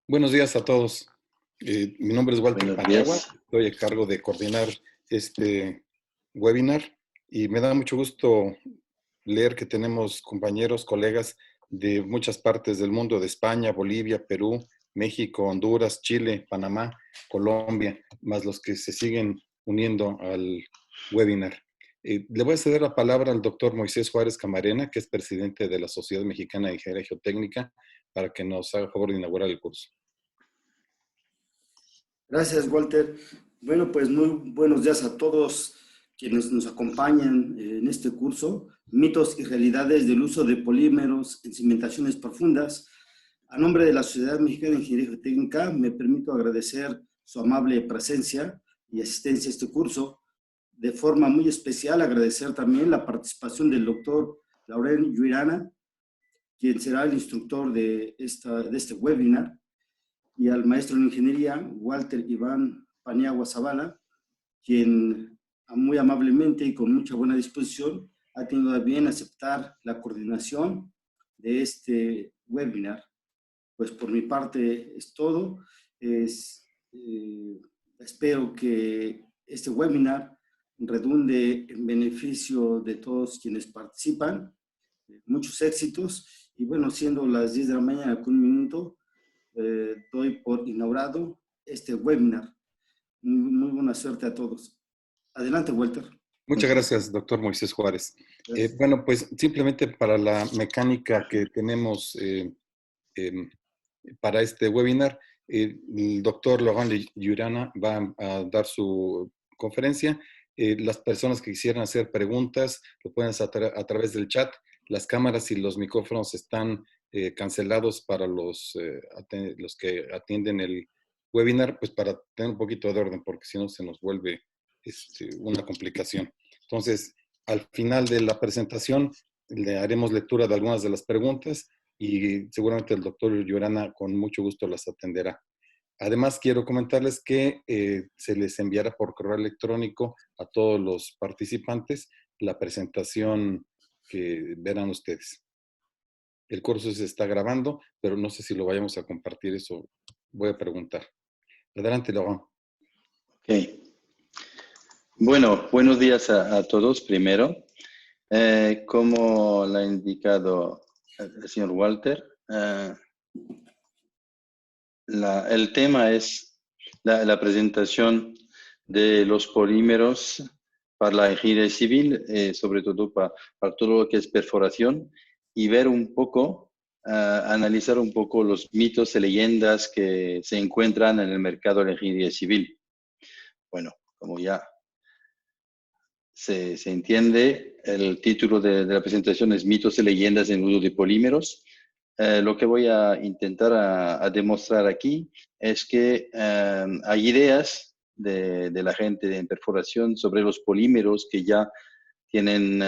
Buenos días a todos. Mi nombre es Walter Buenos Paniagua, días. estoy a cargo de coordinar este webinar y me da mucho gusto leer que tenemos compañeros, colegas de muchas partes del mundo, de España, Bolivia, Perú, México, Honduras, Chile, Panamá, Colombia, más los que se siguen uniendo al webinar. Le voy a ceder la palabra al doctor Moisés Juárez Camarena, que es presidente de la Sociedad Mexicana de Ingeniería Geotécnica, para que nos haga favor de inaugurar el curso. Gracias, Walter. Bueno, pues muy buenos días a todos quienes nos acompañan en este curso, Mitos y Realidades del Uso de Polímeros en Cimentaciones Profundas. A nombre de la Sociedad Mexicana de Ingeniería Geotécnica, me permito agradecer su amable presencia y asistencia a este curso. De forma muy especial, agradecer también la participación del doctor Laurent Lluirana, quien será el instructor de este webinar, y al maestro en ingeniería, Walter Iván Paniagua Zavala, quien muy amablemente y con mucha buena disposición ha tenido a bien aceptar la coordinación de este webinar. Pues por mi parte es todo. Espero que este webinar redunde en beneficio de todos quienes participan. Muchos éxitos. Y bueno, siendo las 10 de la mañana con un minuto, doy por inaugurado este webinar. Muy buena suerte a todos. Adelante, Walter. Muchas gracias, doctor Moisés Juárez. Gracias. Bueno, pues simplemente para la mecánica que tenemos para este webinar, el doctor Laurent Lluirana va a dar su conferencia. Las personas que quisieran hacer preguntas lo pueden hacer a través del chat. Las cámaras y los micrófonos están cancelados para los que atienden el webinar, pues para tener un poquito de orden, porque si no se nos vuelve una complicación. Entonces, al final de la presentación, le haremos lectura de algunas de las preguntas y seguramente el doctor Lluirana con mucho gusto las atenderá. Además, quiero comentarles que se les enviará por correo electrónico a todos los participantes la presentación que verán ustedes. El curso se está grabando, pero no sé si lo vayamos a compartir, eso voy a preguntar. Adelante, Laurent. Ok. Bueno, buenos días a todos primero. Como lo ha indicado el señor Walter, el tema es la presentación de los polímeros para la ingeniería civil, sobre todo para todo lo que es perforación, y ver un poco, analizar un poco los mitos y leyendas que se encuentran en el mercado de la ingeniería civil. Bueno, como ya se entiende, el título de la presentación es Mitos y leyendas en el uso de polímeros. Lo que voy a intentar a demostrar aquí es que hay ideas de la gente en perforación sobre los polímeros que ya tienen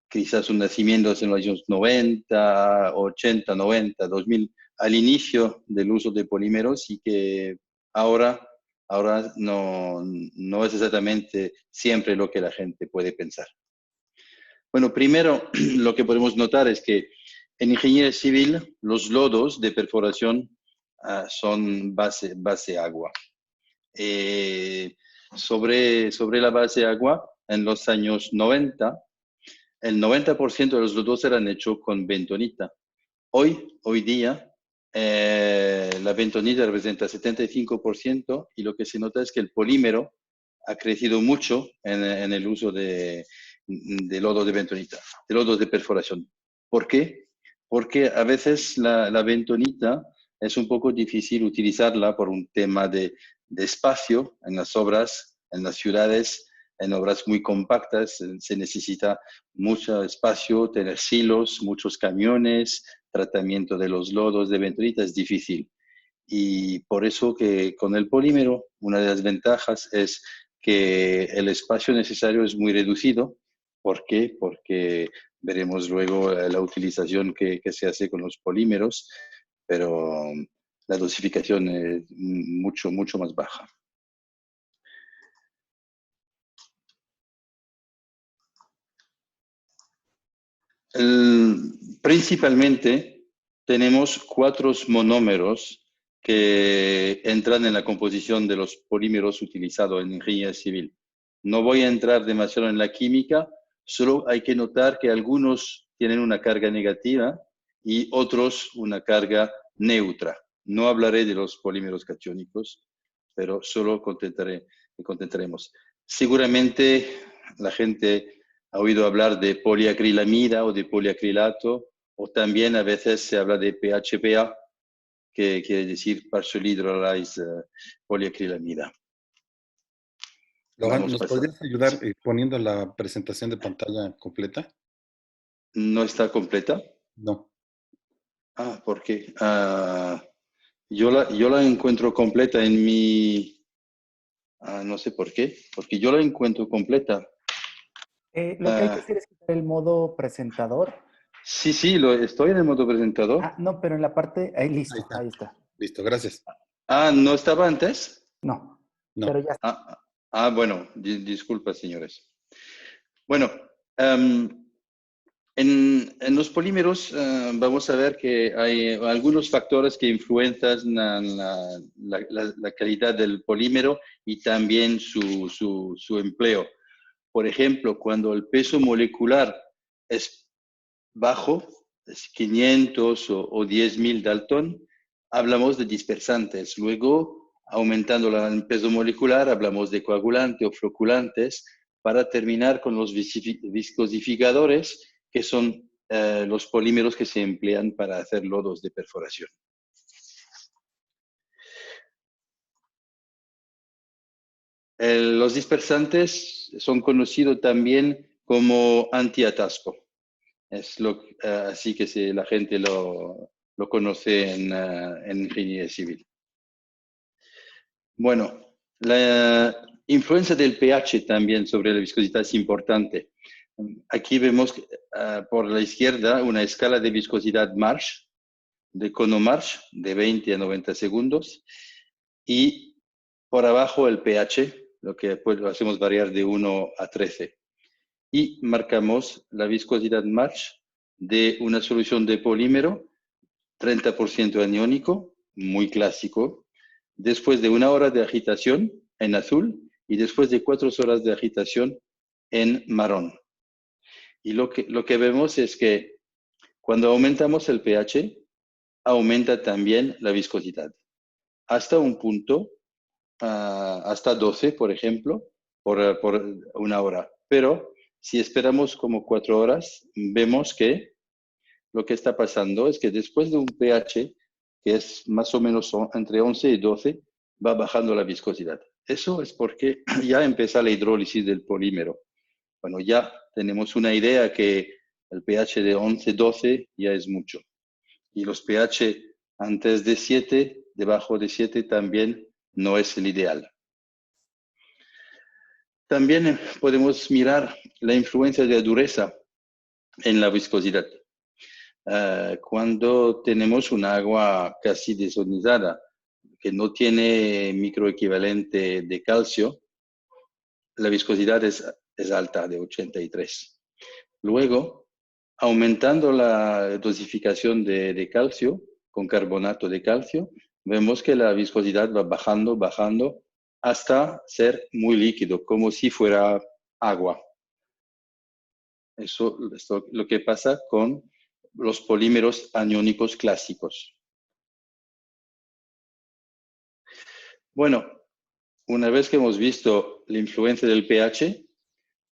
quizás un nacimiento en los años 90, 80, 90, 2000, al inicio del uso de polímeros y que ahora no es exactamente siempre lo que la gente puede pensar. Bueno, primero lo que podemos notar es que en ingeniería civil los lodos de perforación son base agua. Sobre la base agua, en los años 90, el 90% de los lodos eran hechos con bentonita. Hoy día, la bentonita representa 75% y lo que se nota es que el polímero ha crecido mucho en el uso de lodo de bentonita, de lodos de perforación. ¿Por qué? Porque a veces la bentonita es un poco difícil utilizarla por un tema de espacio en las obras, en las ciudades, en obras muy compactas, se necesita mucho espacio, tener silos, muchos camiones, tratamiento de los lodos de bentonita es difícil. Y por eso que con el polímero, una de las ventajas es que el espacio necesario es muy reducido. ¿Por qué? Porque veremos luego la utilización que se hace con los polímeros, pero la dosificación es mucho más baja. Principalmente tenemos 4 monómeros que entran en la composición de los polímeros utilizados en ingeniería civil. No voy a entrar demasiado en la química, solo hay que notar que algunos tienen una carga negativa y otros una carga neutra. No hablaré de los polímeros catiónicos, pero solo contentaremos. Seguramente la gente ha oído hablar de poliacrilamida o de poliacrilato, o también a veces se habla de PHPA, que quiere decir partial hydrolyzed poliacrilamida. Logan, Vamos a ¿nos pasar. podrías ayudar poniendo la presentación de pantalla completa? ¿No está completa? No. Ah, ¿por qué? Yo la encuentro completa en mi... no sé por qué, porque yo la encuentro completa. Lo que hay que hacer es quitar el modo presentador. Sí, estoy en el modo presentador. No, pero en la parte... Ahí, Ahí listo, está. ahí está. Listo, gracias. ¿No estaba antes? No, No. pero ya está. Bueno, disculpa, señores. Bueno, en los polímeros vamos a ver que hay algunos factores que influencian la calidad del polímero y también su empleo. Por ejemplo, cuando el peso molecular es bajo, es 500 o 10.000 Dalton, hablamos de dispersantes. Luego, aumentando el peso molecular, hablamos de coagulantes o floculantes, para terminar con los viscosificadores, que son los polímeros que se emplean para hacer lodos de perforación. Los dispersantes son conocidos también como antiatasco. Es así que la gente lo conoce en ingeniería civil. Bueno, la influencia del pH también sobre la viscosidad es importante. Aquí vemos por la izquierda una escala de viscosidad Marsh, de cono Marsh, de 20 a 90 segundos, y por abajo el pH, lo que lo hacemos variar de 1 a 13. Y marcamos la viscosidad Marsh de una solución de polímero, 30% aniónico, muy clásico, después de 1 hora de agitación en azul y después de 4 horas de agitación en marrón. Y lo que vemos es que cuando aumentamos el pH, aumenta también la viscosidad. Hasta un punto, hasta 12, por ejemplo, por 1 hora. Pero si esperamos como 4 horas, vemos que lo que está pasando es que después de un pH, que es más o menos entre 11 y 12, va bajando la viscosidad. Eso es porque ya empieza la hidrólisis del polímero. Bueno, ya tenemos una idea que el pH de 11, 12 ya es mucho. Y los pH antes de 7, debajo de 7 también no es el ideal. También podemos mirar la influencia de la dureza en la viscosidad. Cuando tenemos un agua casi desionizada, que no tiene microequivalente de calcio, la viscosidad es alta, de 83. Luego, aumentando la dosificación de calcio con carbonato de calcio, vemos que la viscosidad va bajando, bajando, hasta ser muy líquido, como si fuera agua. Eso es lo que pasa con los polímeros aniónicos clásicos. Bueno, una vez que hemos visto la influencia del pH,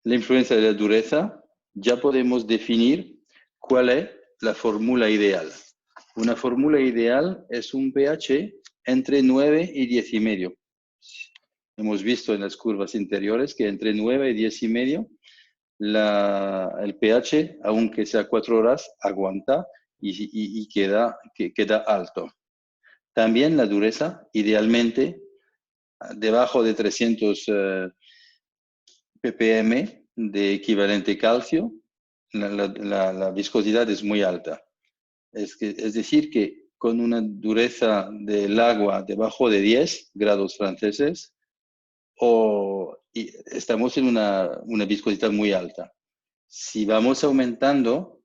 la influencia de la dureza, ya podemos definir cuál es la fórmula ideal. Una fórmula ideal es un pH entre 9 y 10,5. Hemos visto en las curvas interiores que entre 9 y 10,5 el pH, aunque sea 4 horas, aguanta y queda alto. También la dureza, idealmente, debajo de 300 ppm de equivalente calcio, la viscosidad es muy alta. Es decir, que con una dureza del agua debajo de 10 grados franceses, estamos en una viscosidad muy alta. Si vamos aumentando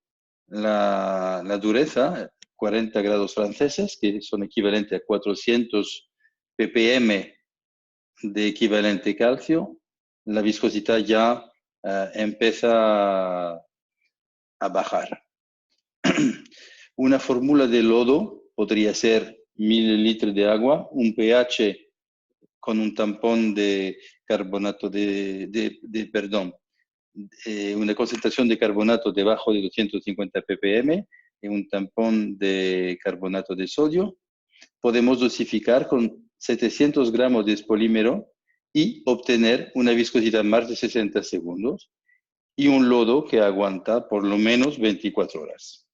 la dureza, 40 grados franceses, que son equivalentes a 400 ppm de equivalente calcio, la viscosidad ya empieza a bajar. Una fórmula de lodo podría ser 1000 litros de agua, un pH con un tampón de carbonato una concentración de carbonato debajo de 250 ppm y un tampón de carbonato de sodio. Podemos dosificar con 700 gramos de polímero y obtener una viscosidad más de 60 segundos y un lodo que aguanta por lo menos 24 horas.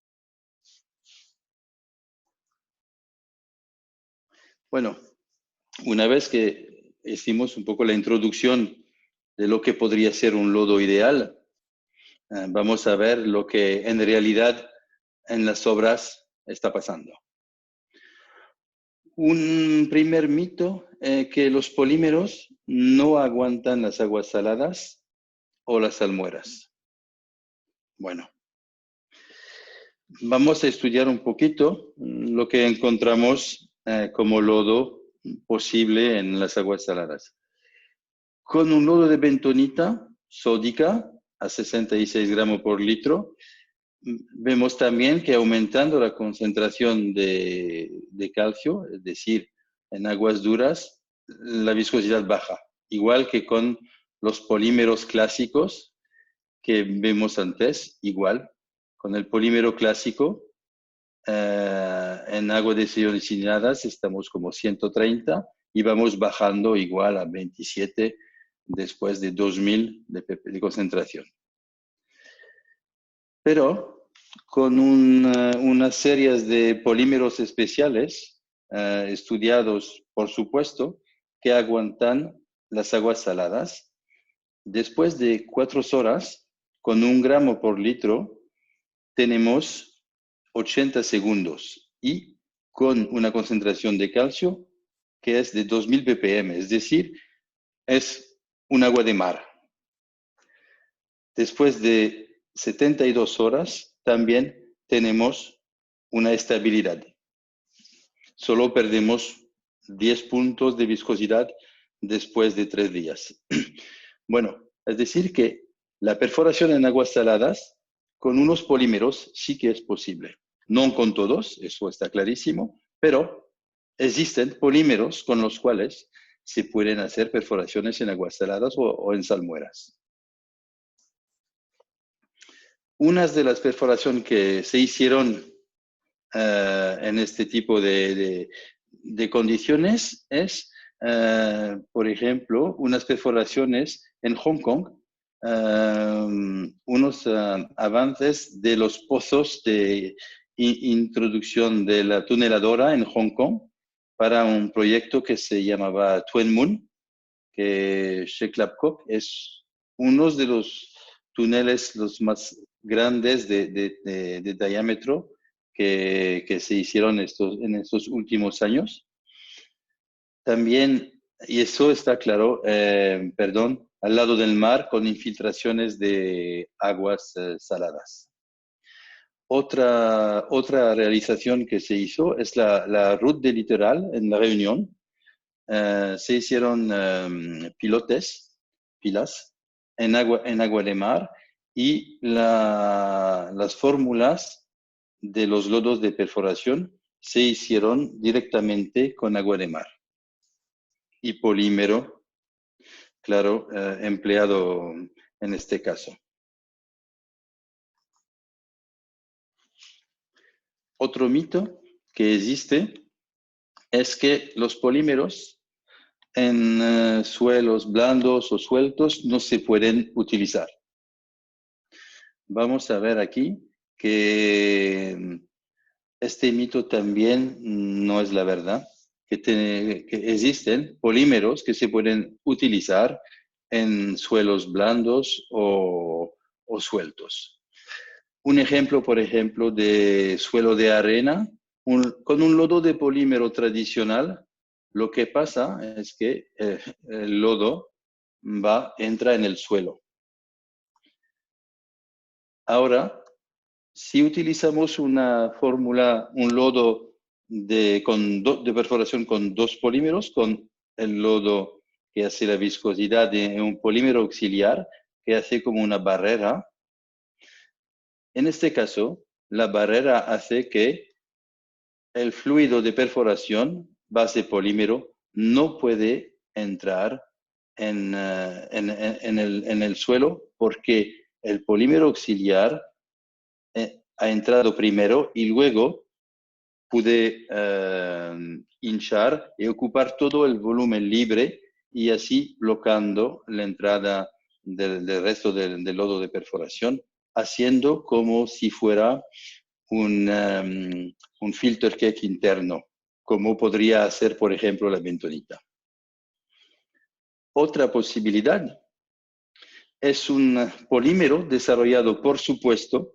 Bueno, una vez que hicimos un poco la introducción de lo que podría ser un lodo ideal, vamos a ver lo que en realidad en las obras está pasando. Un primer mito es que los polímeros no aguantan las aguas saladas o las salmueras. Bueno, vamos a estudiar un poquito lo que encontramos como lodo posible en las aguas saladas. Con un lodo de bentonita sódica a 66 gramos por litro, vemos también que aumentando la concentración de calcio, es decir, en aguas duras, la viscosidad baja, igual que con los polímeros clásicos que vemos antes, igual. Con el polímero clásico, en agua desioxigenadas estamos como 130 y vamos bajando igual a 27 después de 2000 de concentración. Pero con unas series de polímeros especiales estudiados, por supuesto, que aguantan las aguas saladas, después de 4 horas, con 1 gramo por litro, tenemos 80 segundos y con una concentración de calcio que es de 2000 ppm, es decir, es un agua de mar. Después de 72 horas también tenemos una estabilidad. Solo perdemos 10 puntos de viscosidad después de 3 días. Bueno, es decir que la perforación en aguas saladas con unos polímeros sí que es posible. No con todos, eso está clarísimo, pero existen polímeros con los cuales se pueden hacer perforaciones en aguas saladas o en salmueras. Unas de las perforaciones que se hicieron en este tipo de condiciones es, por ejemplo, unas perforaciones en Hong Kong, unos avances de los pozos de introducción de la tuneladora en Hong Kong para un proyecto que se llamaba Tuen Mun, que Sheikh Lap Kok es uno de los túneles los más grandes de diámetro que se hicieron en estos últimos años. También, y eso está claro, al lado del mar con infiltraciones de aguas saladas. Otra realización que se hizo es la ruta de litoral en La Reunión. Se hicieron pilas en agua de mar y las fórmulas de los lodos de perforación se hicieron directamente con agua de mar y polímero, claro, empleado en este caso. Otro mito que existe es que los polímeros en suelos blandos o sueltos no se pueden utilizar. Vamos a ver aquí que este mito también no es la verdad, que existen polímeros que se pueden utilizar en suelos blandos o sueltos. Un ejemplo, por ejemplo, de suelo de arena, con un lodo de polímero tradicional, lo que pasa es que el lodo entra en el suelo. Ahora, Si utilizamos una fórmula, un lodo de perforación con dos polímeros, con el lodo que hace la viscosidad de un polímero auxiliar que hace como una barrera. En este caso, la barrera hace que el fluido de perforación base polímero no puede entrar en el suelo porque el polímero auxiliar ha entrado primero y luego pude hinchar y ocupar todo el volumen libre y así bloqueando la entrada del resto del lodo de perforación, haciendo como si fuera un filter cake interno, como podría hacer, por ejemplo, la bentonita. Otra posibilidad es un polímero desarrollado, por supuesto,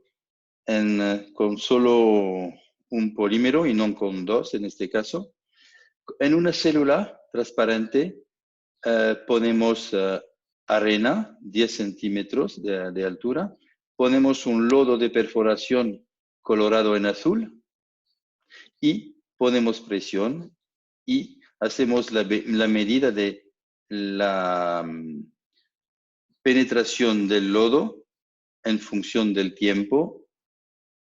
con solo un polímero y no con dos en este caso. En una célula transparente ponemos arena, 10 centímetros de altura, ponemos un lodo de perforación colorado en azul y ponemos presión y hacemos la medida de la penetración del lodo en función del tiempo.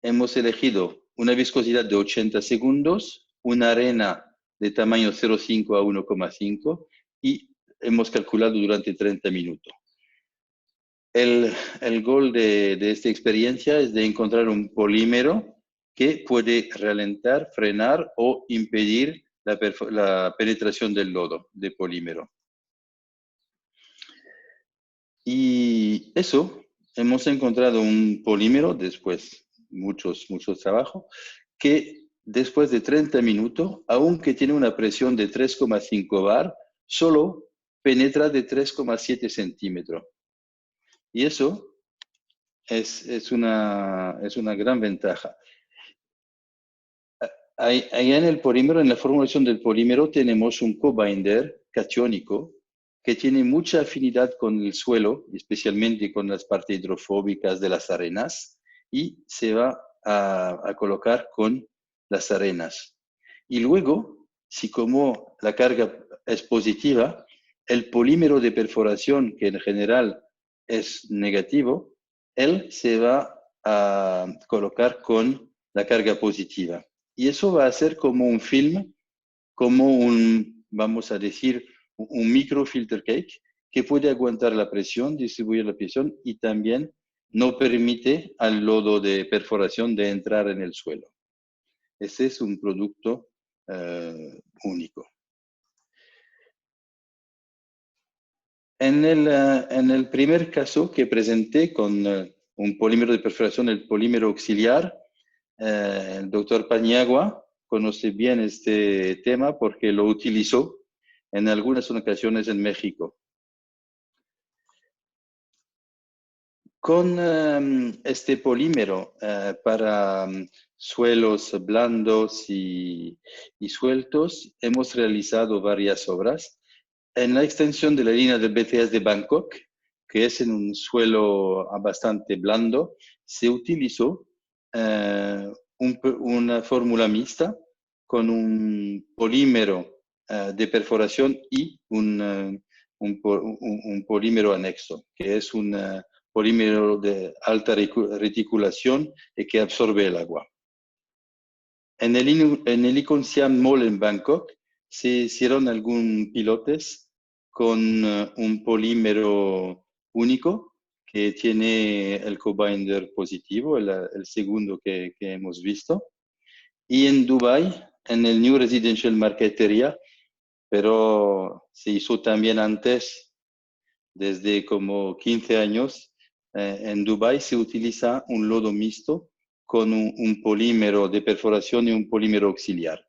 Hemos elegido una viscosidad de 80 segundos, una arena de tamaño 0,5 a 1,5 y hemos calculado durante 30 minutos. El gol de esta experiencia es de encontrar un polímero que puede ralentar, frenar o impedir la penetración del lodo de polímero. Y eso, hemos encontrado un polímero después muchos trabajos, que después de 30 minutos, aunque tiene una presión de 3,5 bar, solo penetra de 3,7 centímetros. Y eso es una gran ventaja. Ahí en el polímero, en la formulación del polímero, tenemos un cobinder catiónico que tiene mucha afinidad con el suelo, especialmente con las partes hidrofóbicas de las arenas, y se va a colocar con las arenas. Y luego, si como la carga es positiva, el polímero de perforación, que en general es negativo, él se va a colocar con la carga positiva. Y eso va a ser como un film, como vamos a decir, un microfilter cake que puede aguantar la presión, distribuir la presión y también no permite al lodo de perforación de entrar en el suelo. Ese es un producto único. En el primer caso que presenté con un polímero de perforación, el polímero auxiliar, el doctor Paniagua conoce bien este tema porque lo utilizó en algunas ocasiones en México. Con este polímero para suelos blandos y sueltos, hemos realizado varias obras. En la extensión de la línea del BTS de Bangkok, que es en un suelo bastante blando, se utilizó una fórmula mixta con un polímero de perforación y un polímero anexo, que es un polímero de alta reticulación y que absorbe el agua. En el Icon Siam Mall en Bangkok se hicieron algunos pilotes con un polímero único que tiene el cobinder positivo, el segundo que hemos visto. Y en Dubai, en el New Residential Market Area, pero se hizo también antes, desde como 15 años, en Dubai se utiliza un lodo mixto con un polímero de perforación y un polímero auxiliar.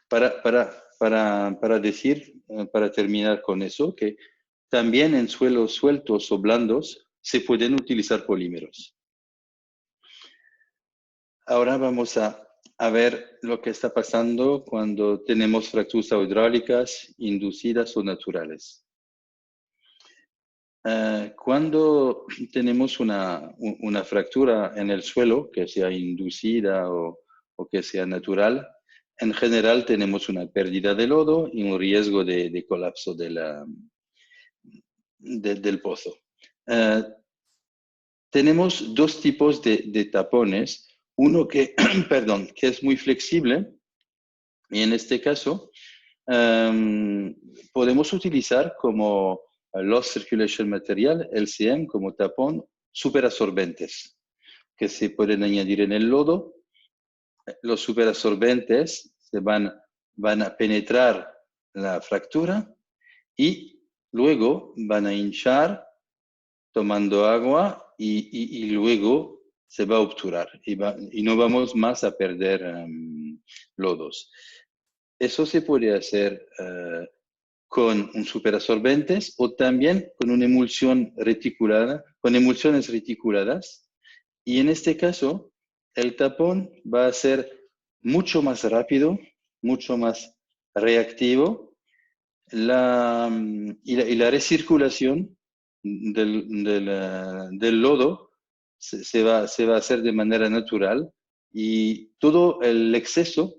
Para decir, para terminar con eso, que también en suelos sueltos o blandos se pueden utilizar polímeros. Ahora vamos a ver lo que está pasando cuando tenemos fracturas hidráulicas inducidas o naturales. Cuando tenemos una fractura en el suelo, que sea inducida o que sea natural, en general tenemos una pérdida de lodo y un riesgo de colapso del pozo. Tenemos dos tipos de tapones. Uno que, perdón, que es muy flexible y en este caso podemos utilizar como Loss Circulation Material, LCM, como tapón superabsorbentes que se pueden añadir en el lodo. Los superabsorbentes van a penetrar la fractura y luego van a hinchar tomando agua y luego se va a obturar y no vamos más a perder lodos. Eso se puede hacer con un superabsorbentes o también con una emulsión reticulada, con emulsiones reticuladas. Y en este caso, el tapón va a ser mucho más rápido, mucho más reactivo y la recirculación del lodo se va a hacer de manera natural y todo el exceso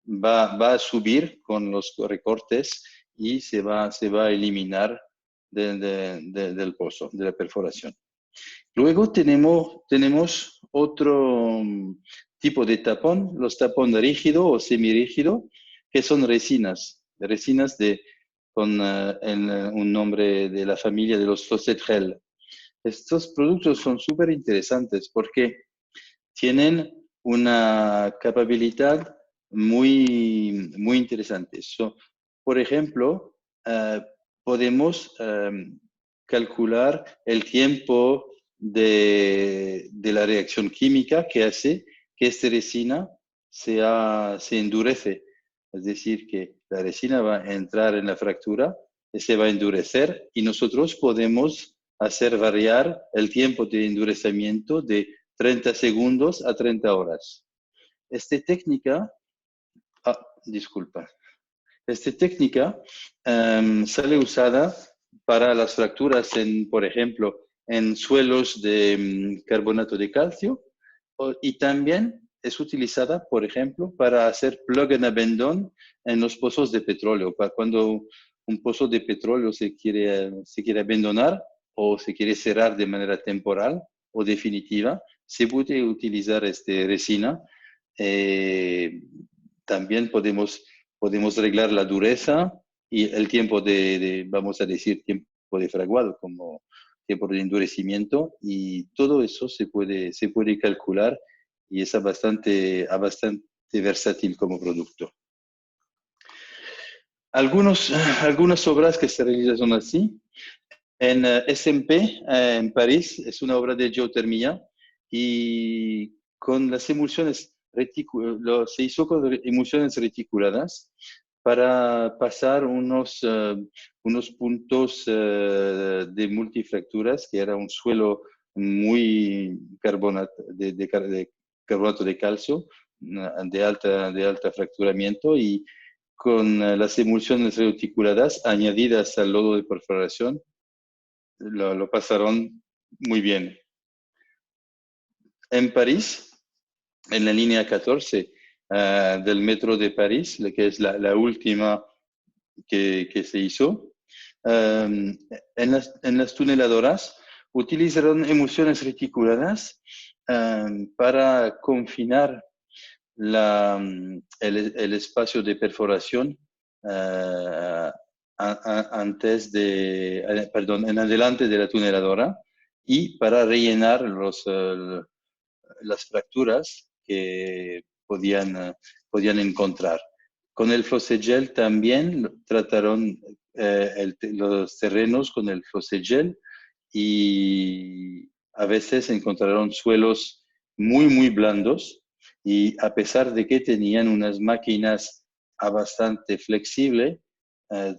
va a subir con los recortes y se va a eliminar del pozo, de la perforación. Luego tenemos otro tipo de tapón, los tapones rígido o semirígido, que son resinas con un nombre de la familia de los Fosset Gel. Estos productos son súper interesantes porque tienen una capacidad muy interesante. Por ejemplo, podemos calcular el tiempo de la reacción química que hace que esta resina se endurece. Es decir, que la resina va a entrar en la fractura, se va a endurecer y nosotros podemos hacer variar el tiempo de endurecimiento de 30 segundos a 30 horas. Esta técnica sale usada para las fracturas, por ejemplo, en suelos de carbonato de calcio y también es utilizada, por ejemplo, para hacer plug and abandon en los pozos de petróleo. Cuando un pozo de petróleo se quiere abandonar o se quiere cerrar de manera temporal o definitiva, se puede utilizar esta resina. También podemos arreglar la dureza y el tiempo vamos a decir, tiempo de fraguado, como tiempo de endurecimiento, y todo eso se puede calcular y es bastante versátil como producto. Algunas obras que se realizan así. En SMP, en París, es una obra de geotermia y con las emulsiones se hizo con emulsiones reticuladas para pasar unos puntos de multifracturas, que era un suelo muy de carbonato de calcio, de alta fracturamiento, y con las emulsiones reticuladas añadidas al lodo de perforación, lo pasaron muy bien. En París, en la línea 14 del metro de París, que es la última que se hizo, en las tuneladoras utilizaron emulsiones reticuladas para confinar el espacio de perforación en adelante de la tuneladora y para rellenar las fracturas que podían encontrar. Con el Flosegel también trataron los terrenos con el Flosegel y a veces encontraron suelos muy blandos y a pesar de que tenían unas máquinas bastante flexibles,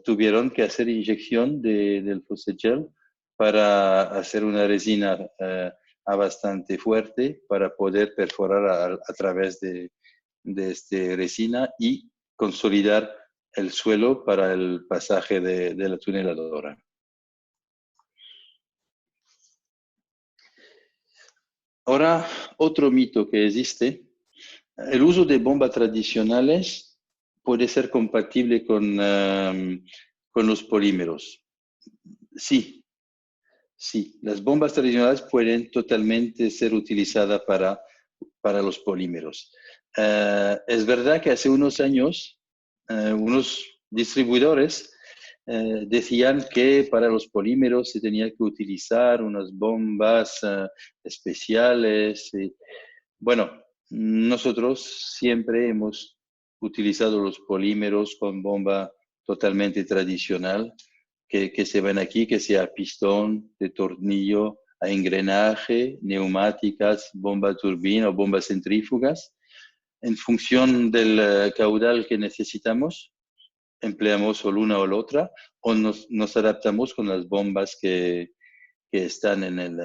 tuvieron que hacer inyección del Flosegel para hacer una resina bastante fuerte para poder perforar a través de esta resina y consolidar el suelo para el pasaje de la tuneladora. Ahora, otro mito que existe, el uso de bombas tradicionales puede ser compatible con los polímeros. Sí, sí, las bombas tradicionales pueden totalmente ser utilizadas para los polímeros. Es verdad que hace unos años unos distribuidores decían que para los polímeros se tenía que utilizar unas bombas especiales. Bueno, nosotros siempre hemos utilizado los polímeros con bomba totalmente tradicional que se ven aquí, que sea pistón, de tornillo, a engranaje, neumáticas, bomba turbina o bombas centrífugas. En función del caudal que necesitamos, empleamos solo una o la otra o nos adaptamos con las bombas que están en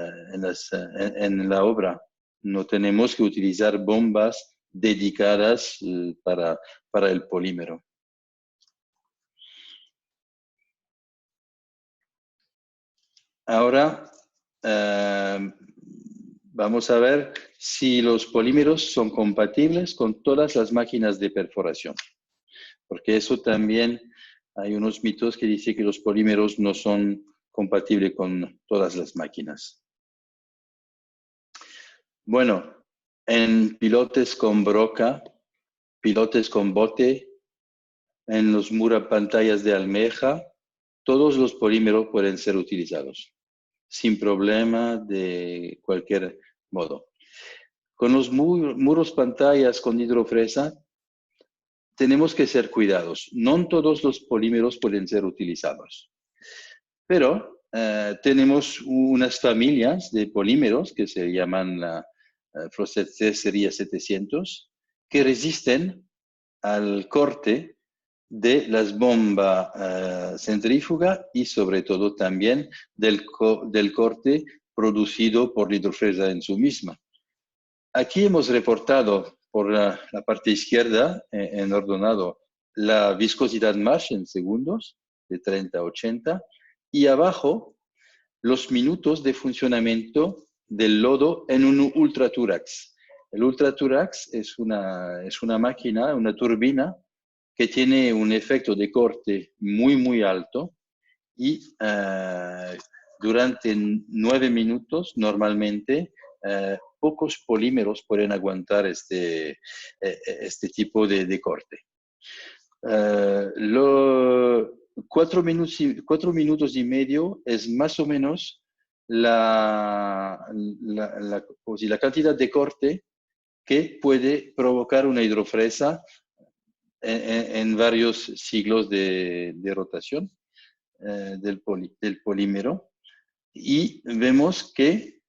la obra. No tenemos que utilizar bombas dedicadas para el polímero. Ahora vamos a ver si los polímeros son compatibles con todas las máquinas de perforación. Porque eso también hay unos mitos que dicen que los polímeros no son compatibles con todas las máquinas. Bueno, en pilotes con broca, pilotes con bote, en los murapantallas de almeja, todos los polímeros pueden ser utilizados, sin problema de cualquier modo. Con los muros pantallas con hidrofresa, tenemos que ser cuidados. No todos los polímeros pueden ser utilizados. Pero tenemos unas familias de polímeros que se llaman la Frosted serie 700 que resisten al corte de las bombas centrífuga y sobre todo también del corte producido por la hidrofresa en su misma. Aquí hemos reportado por la parte izquierda, en ordenado, la viscosidad más en segundos, de 30 a 80, y abajo los minutos de funcionamiento del lodo en un Ultraturax. El Ultraturax es una máquina, una turbina, que tiene un efecto de corte muy alto y durante 9 minutos normalmente pocos polímeros pueden aguantar este tipo de corte. 4 minutos y medio es más o menos la cantidad de corte que puede provocar una hidrofresa en varios siglos de rotación del polímero. Y vemos que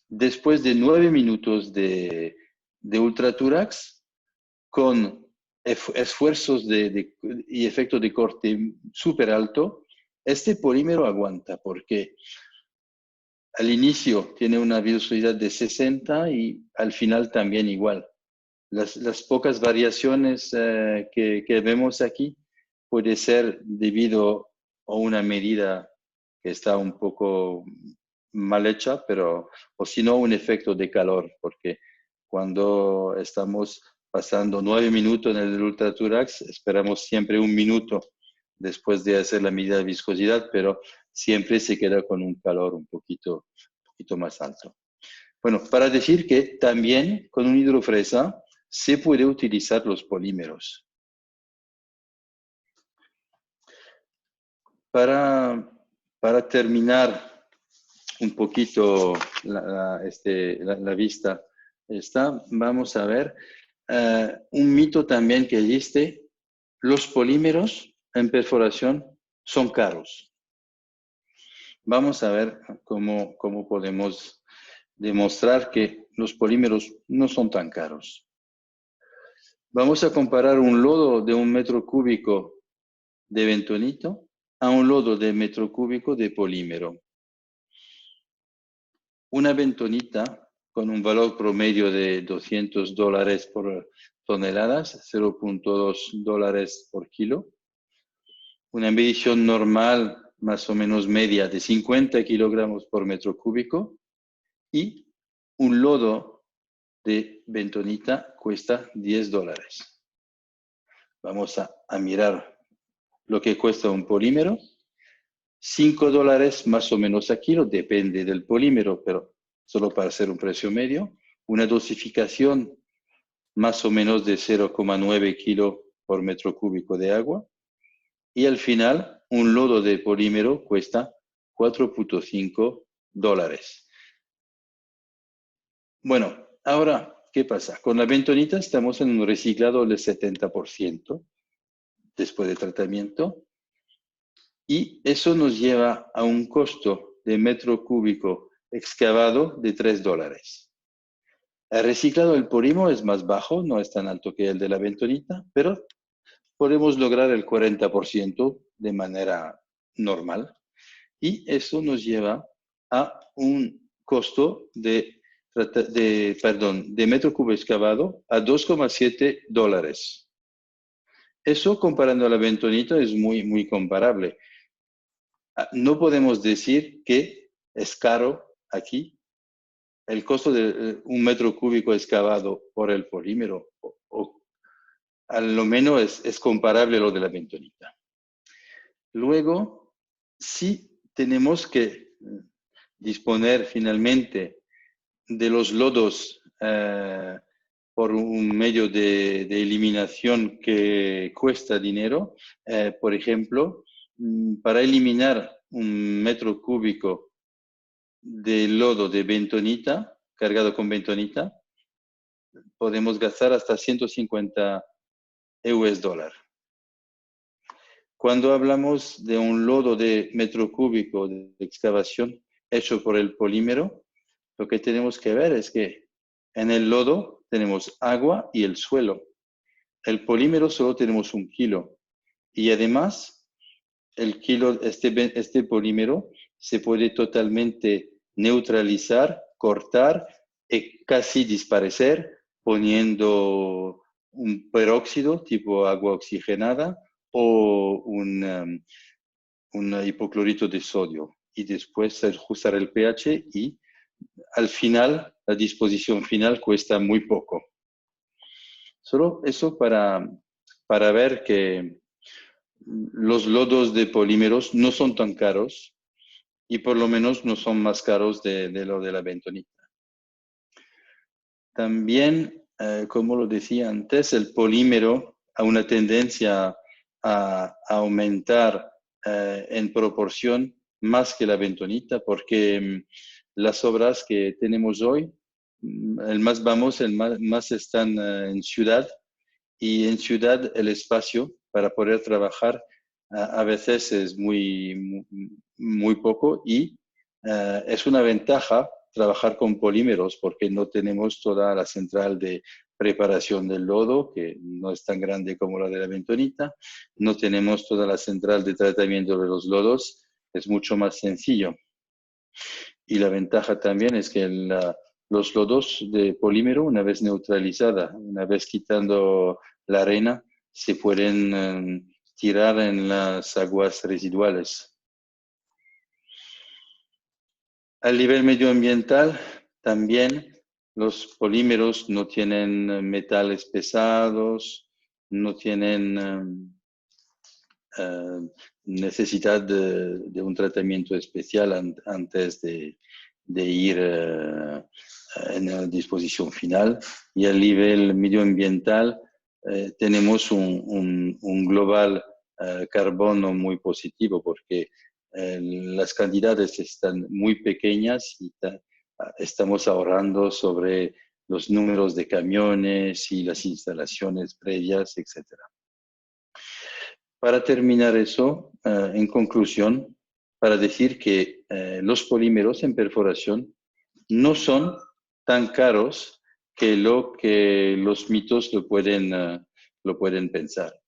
después de 9 minutos de Ultraturax, con esfuerzos y efecto de corte súper alto, este polímero aguanta, porque al inicio tiene una viscosidad de 60 y al final también igual. Las pocas variaciones que vemos aquí puede ser debido a una medida que está un poco mal hecha, o si no, un efecto de calor, porque cuando estamos pasando 9 minutos en el Ultraturax, esperamos siempre 1 minuto después de hacer la medida de viscosidad, pero siempre se queda con un calor un poquito más alto. Bueno, para decir que también con un hidrofresa se puede utilizar los polímeros. Para terminar un poquito la vista, vamos a ver un mito también que existe. Los polímeros en perforación son caros. Vamos a ver cómo podemos demostrar que los polímeros no son tan caros. Vamos a comparar un lodo de 1 metro cúbico de bentonito a un lodo de metro cúbico de polímero. Una bentonita con un valor promedio de $200 por toneladas, 0.2 dólares por kilo. Una medición normal, más o menos media, de 50 kilogramos por metro cúbico. Y un lodo de bentonita cuesta $10. Vamos a mirar lo que cuesta un polímero. $5 más o menos a kilo, depende del polímero, pero solo para hacer un precio medio. Una dosificación más o menos de 0,9 kilo por metro cúbico de agua. Y al final, un lodo de polímero cuesta $4.5. Bueno, ahora, ¿qué pasa? Con la bentonita estamos en un reciclado del 70% después de tratamiento. Y eso nos lleva a un costo de metro cúbico excavado de $3. El reciclado del polímero es más bajo, no es tan alto que el de la bentonita, pero podemos lograr el 40% de manera normal. Y eso nos lleva a un costo de metro cúbico excavado a $2,7. Eso, comparando a la bentonita, es muy, muy comparable. No podemos decir que es caro aquí. El costo de un metro cúbico excavado por el polímero, o a lo menos es comparable a lo de la bentonita. Luego, sí tenemos que disponer finalmente de los lodos por un medio de eliminación que cuesta dinero. Por ejemplo, para eliminar un metro cúbico de lodo de bentonita, cargado con bentonita, podemos gastar hasta 150 $. Cuando hablamos de un lodo de metro cúbico de excavación hecho por el polímero, lo que tenemos que ver es que en el lodo tenemos agua y el suelo. El polímero solo tenemos 1 kilo. Y además, el kilo, este polímero se puede totalmente neutralizar, cortar y casi desaparecer poniendo un peróxido tipo agua oxigenada o un hipoclorito de sodio. Y después ajustar el pH y al final, la disposición final cuesta muy poco. Solo eso para ver que los lodos de polímeros no son tan caros y por lo menos no son más caros de lo de la bentonita. También, como lo decía antes, el polímero ha una tendencia a aumentar en proporción más que la bentonita, porque las obras que tenemos hoy, el más están en ciudad, y en ciudad el espacio para poder trabajar a veces es muy poco y es una ventaja trabajar con polímeros porque no tenemos toda la central de preparación del lodo, que no es tan grande como la de la bentonita, no tenemos toda la central de tratamiento de los lodos, es mucho más sencillo. Y la ventaja también es que los lodos de polímero, una vez neutralizada, una vez quitando la arena, se pueden tirar en las aguas residuales. A nivel medioambiental, también los polímeros no tienen metales pesados, no tienen necesidad de un tratamiento especial antes de ir en la disposición final. Y a nivel medioambiental tenemos un global carbono muy positivo porque las cantidades están muy pequeñas y estamos ahorrando sobre los números de camiones y las instalaciones previas, etc. Para terminar eso, en conclusión, para decir que los polímeros en perforación no son tan caros que lo que los mitos lo pueden pensar.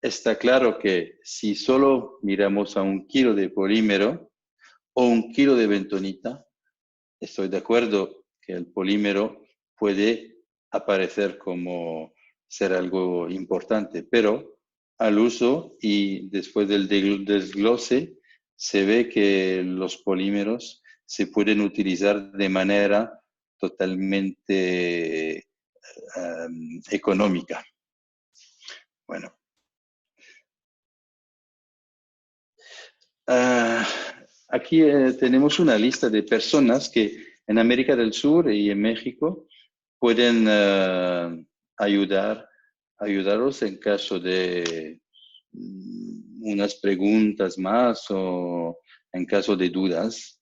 Está claro que si solo miramos a 1 kilo de polímero o 1 kilo de bentonita, estoy de acuerdo que el polímero puede aparecer como ser algo importante, pero al uso y después del desglose se ve que los polímeros se pueden utilizar de manera totalmente económica. Bueno. Aquí tenemos una lista de personas que en América del Sur y en México pueden ayudaros en caso de unas preguntas más o en caso de dudas.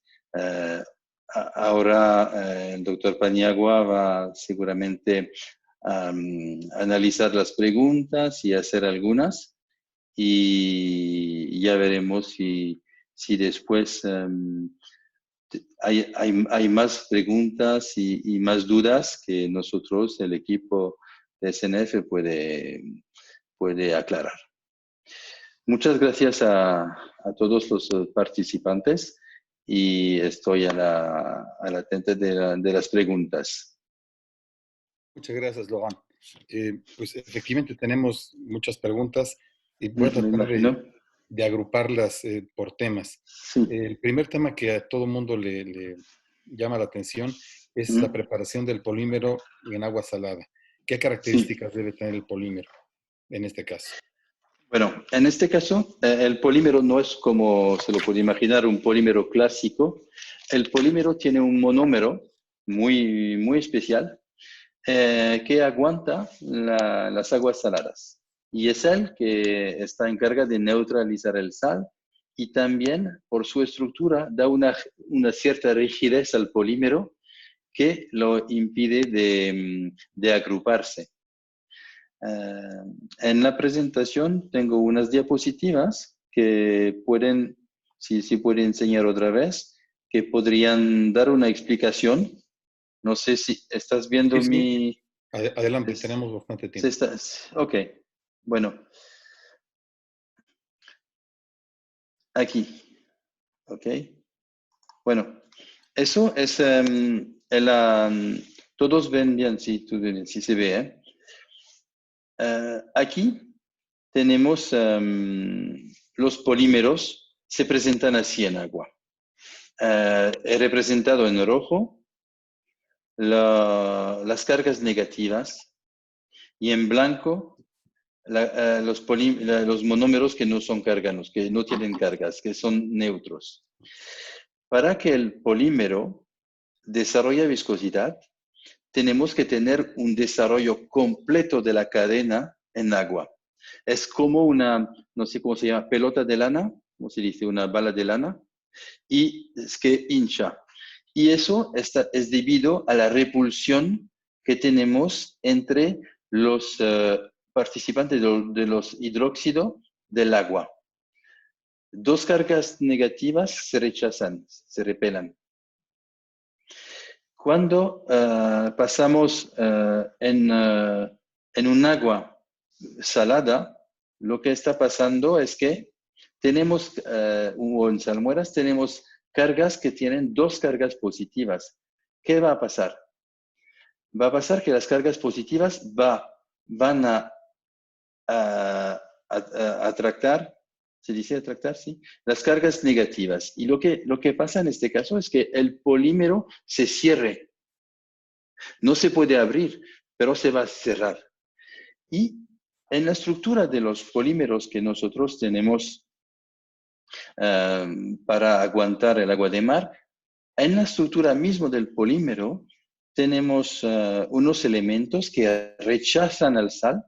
Ahora el doctor Paniagua va seguramente a analizar las preguntas y hacer algunas, y ya veremos si después hay más preguntas y más dudas que nosotros, el equipo de SNF, puede aclarar. Muchas gracias a todos los participantes y estoy a la atenta de las preguntas. Muchas gracias, Logan. Pues efectivamente tenemos muchas preguntas y voy a tratar de agruparlas por temas. Sí. El primer tema que a todo mundo le llama la atención es la preparación del polímero en agua salada. ¿Qué características debe tener el polímero en este caso? Bueno, en este caso, el polímero no es como se lo puede imaginar, un polímero clásico. El polímero tiene un monómero muy, muy especial que aguanta las aguas saladas. Y es el que está encargado de neutralizar el sal y también, por su estructura, da una cierta rigidez al polímero que lo impide de agruparse. En la presentación tengo unas diapositivas que pueden, si pueden enseñar otra vez, que podrían dar una explicación. No sé si estás viendo mi... Adelante, tenemos bastante tiempo. Ok, bueno. Aquí, ok. Bueno, eso es todos ven bien, si se ve. Aquí tenemos los polímeros, se presentan así en agua. He representado en rojo las cargas negativas y en blanco los monómeros que no son carganos, que no tienen cargas, que son neutros. Para que el polímero desarrolle viscosidad, tenemos que tener un desarrollo completo de la cadena en agua. Es como una, no sé cómo se llama, pelota de lana, ¿cómo se dice? Una bala de lana, y es que hincha. Y eso es debido a la repulsión que tenemos entre los participantes de los hidróxidos del agua. Dos cargas negativas se rechazan, se repelan. Cuando pasamos en un agua salada, lo que está pasando es que tenemos, o en salmueras, tenemos cargas que tienen dos cargas positivas. ¿Qué va a pasar? Va a pasar que las cargas positivas van a atractar, se dice atractar, sí, las cargas negativas. Y lo que pasa en este caso es que el polímero se cierre. No se puede abrir, pero se va a cerrar. Y en la estructura de los polímeros que nosotros tenemos para aguantar el agua de mar, en la estructura misma del polímero tenemos unos elementos que rechazan al sal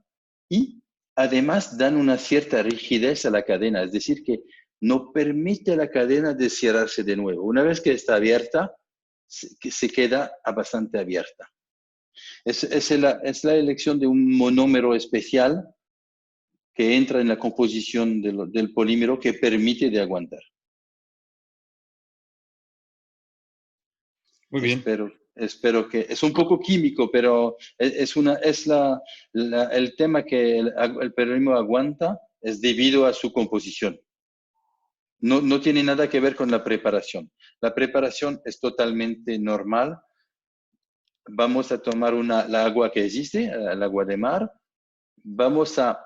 y además dan una cierta rigidez a la cadena, es decir, que no permite a la cadena de cerrarse de nuevo. Una vez que está abierta, se queda bastante abierta. Es la elección de un monómero especial que entra en la composición del polímero que permite de aguantar. Muy bien. Espero que... Es un poco químico, pero el tema que el polímero aguanta es debido a su composición. No tiene nada que ver con la preparación. La preparación es totalmente normal. Vamos a tomar la agua que existe, el agua de mar. Vamos a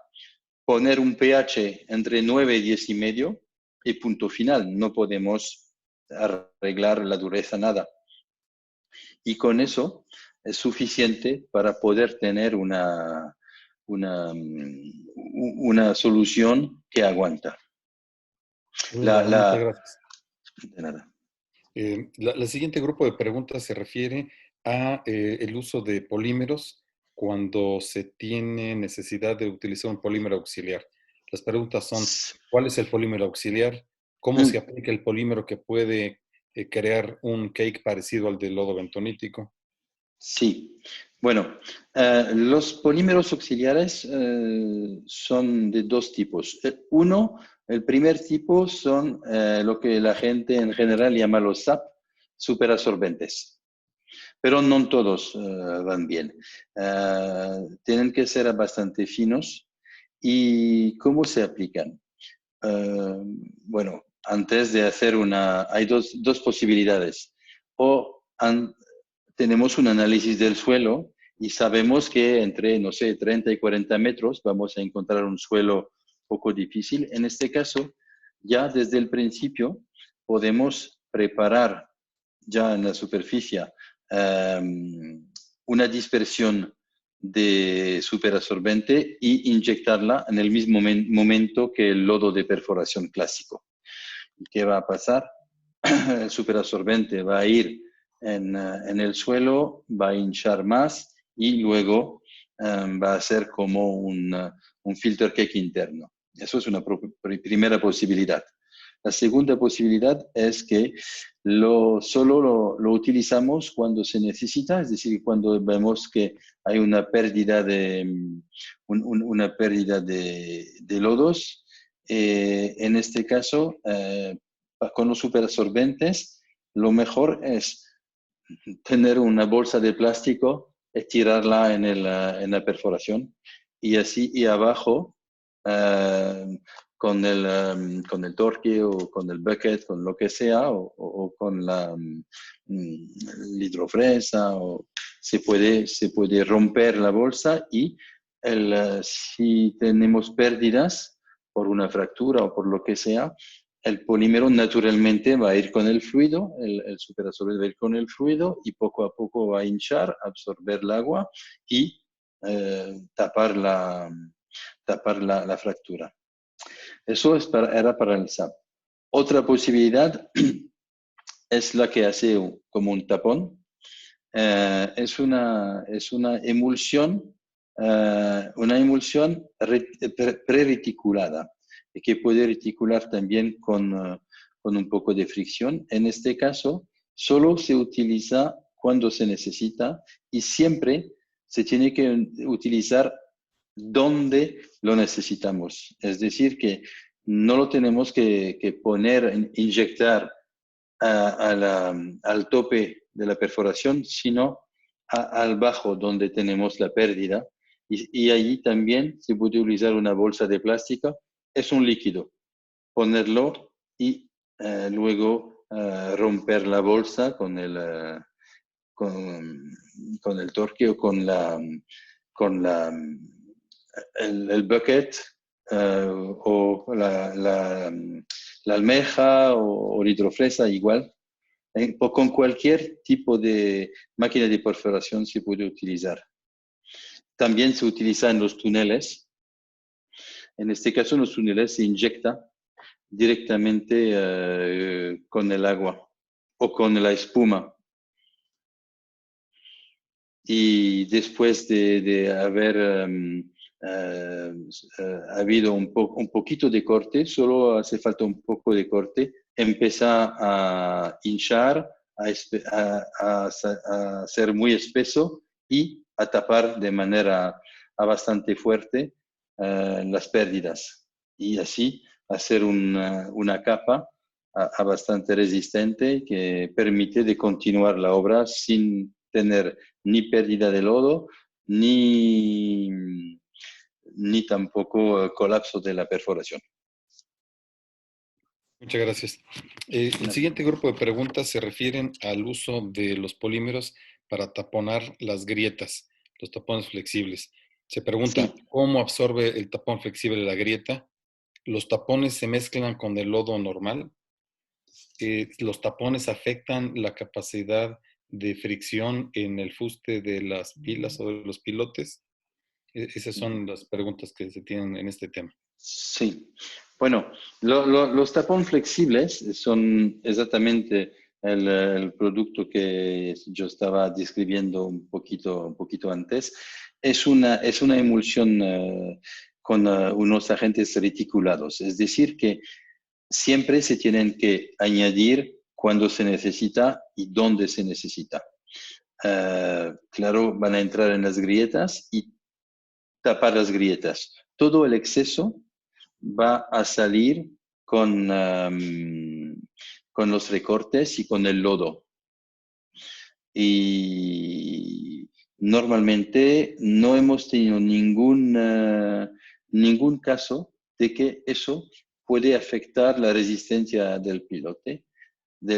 poner un pH entre 9 y 10,5 y punto final. No podemos arreglar la dureza, nada. Y con eso es suficiente para poder tener una solución que aguanta. Muchas gracias. De nada. La siguiente grupo de preguntas se refiere a el uso de polímeros cuando se tiene necesidad de utilizar un polímero auxiliar. Las preguntas son, ¿cuál es el polímero auxiliar? ¿Cómo se aplica el polímero que puede crear un cake parecido al del lodo bentonítico? Sí, bueno, los polímeros auxiliares son de dos tipos. El primer tipo son lo que la gente en general llama los SAP, superabsorbentes, pero no todos van bien. Tienen que ser bastante finos. ¿Y cómo se aplican? Bueno, antes de hacer hay dos posibilidades. O tenemos un análisis del suelo y sabemos que entre, no sé, 30 y 40 metros vamos a encontrar un suelo poco difícil. En este caso, ya desde el principio podemos preparar ya en la superficie una dispersión de superabsorbente y inyectarla en el mismo momento que el lodo de perforación clásico. ¿Qué va a pasar? El superabsorbente va a ir en el suelo, va a hinchar más y luego va a ser como un filter cake interno. Eso es una primera posibilidad. La segunda posibilidad es que solo lo utilizamos cuando se necesita, es decir, cuando vemos que hay una pérdida de lodos. En este caso, con los superabsorbentes, lo mejor es tener una bolsa de plástico, estirarla en la perforación y así, y abajo, con el torque o con el bucket, con lo que sea, o con la hidrofresa, se puede romper la bolsa y si tenemos pérdidas por una fractura o por lo que sea, el polímero naturalmente va a ir con el fluido, el superabsorbente va a ir con el fluido y poco a poco va a hinchar, absorber el agua y tapar la fractura. Eso era para el SAP. Otra posibilidad es la que hace como un tapón. Es una emulsión, prereticulada, que puede reticular también con un poco de fricción. En este caso, solo se utiliza cuando se necesita y siempre se tiene que utilizar donde lo necesitamos. Es decir, que no lo tenemos que poner, inyectar al tope de la perforación, sino al bajo donde tenemos la pérdida. Y allí también se puede utilizar una bolsa de plástico. Es un líquido. Ponerlo y luego romper la bolsa con el torque o con el bucket o la almeja o la hidrofresa igual. Con cualquier tipo de máquina de perforación se puede utilizar. También se utiliza en los túneles. En este caso, en los túneles se inyecta directamente con el agua o con la espuma. Y después de haber habido un poquito de corte, solo hace falta un poco de corte, empieza a hinchar, a ser muy espeso y a tapar de manera bastante fuerte las pérdidas. Y así hacer una capa bastante resistente que permite de continuar la obra sin tener ni pérdida de lodo, ni tampoco colapso de la perforación. Muchas gracias. El siguiente grupo de preguntas se refieren al uso de los polímeros para taponar las grietas, los tapones flexibles. Se pregunta, Sí. ¿cómo absorbe el tapón flexible la grieta? ¿Los tapones se mezclan con el lodo normal? ¿Los tapones afectan la capacidad de fricción en el fuste de las pilas o de los pilotes? Esas son las preguntas que se tienen en este tema. Sí. Bueno, los tapones flexibles son exactamente el producto que yo estaba describiendo un poquito antes. Es una emulsión con unos agentes reticulados, es decir, que siempre se tienen que añadir cuando se necesita y dónde se necesita. Claro, van a entrar en las grietas y tapar las grietas. Todo el exceso va a salir con los recortes y con el lodo. Y normalmente no hemos tenido ningún caso de que eso puede afectar la resistencia de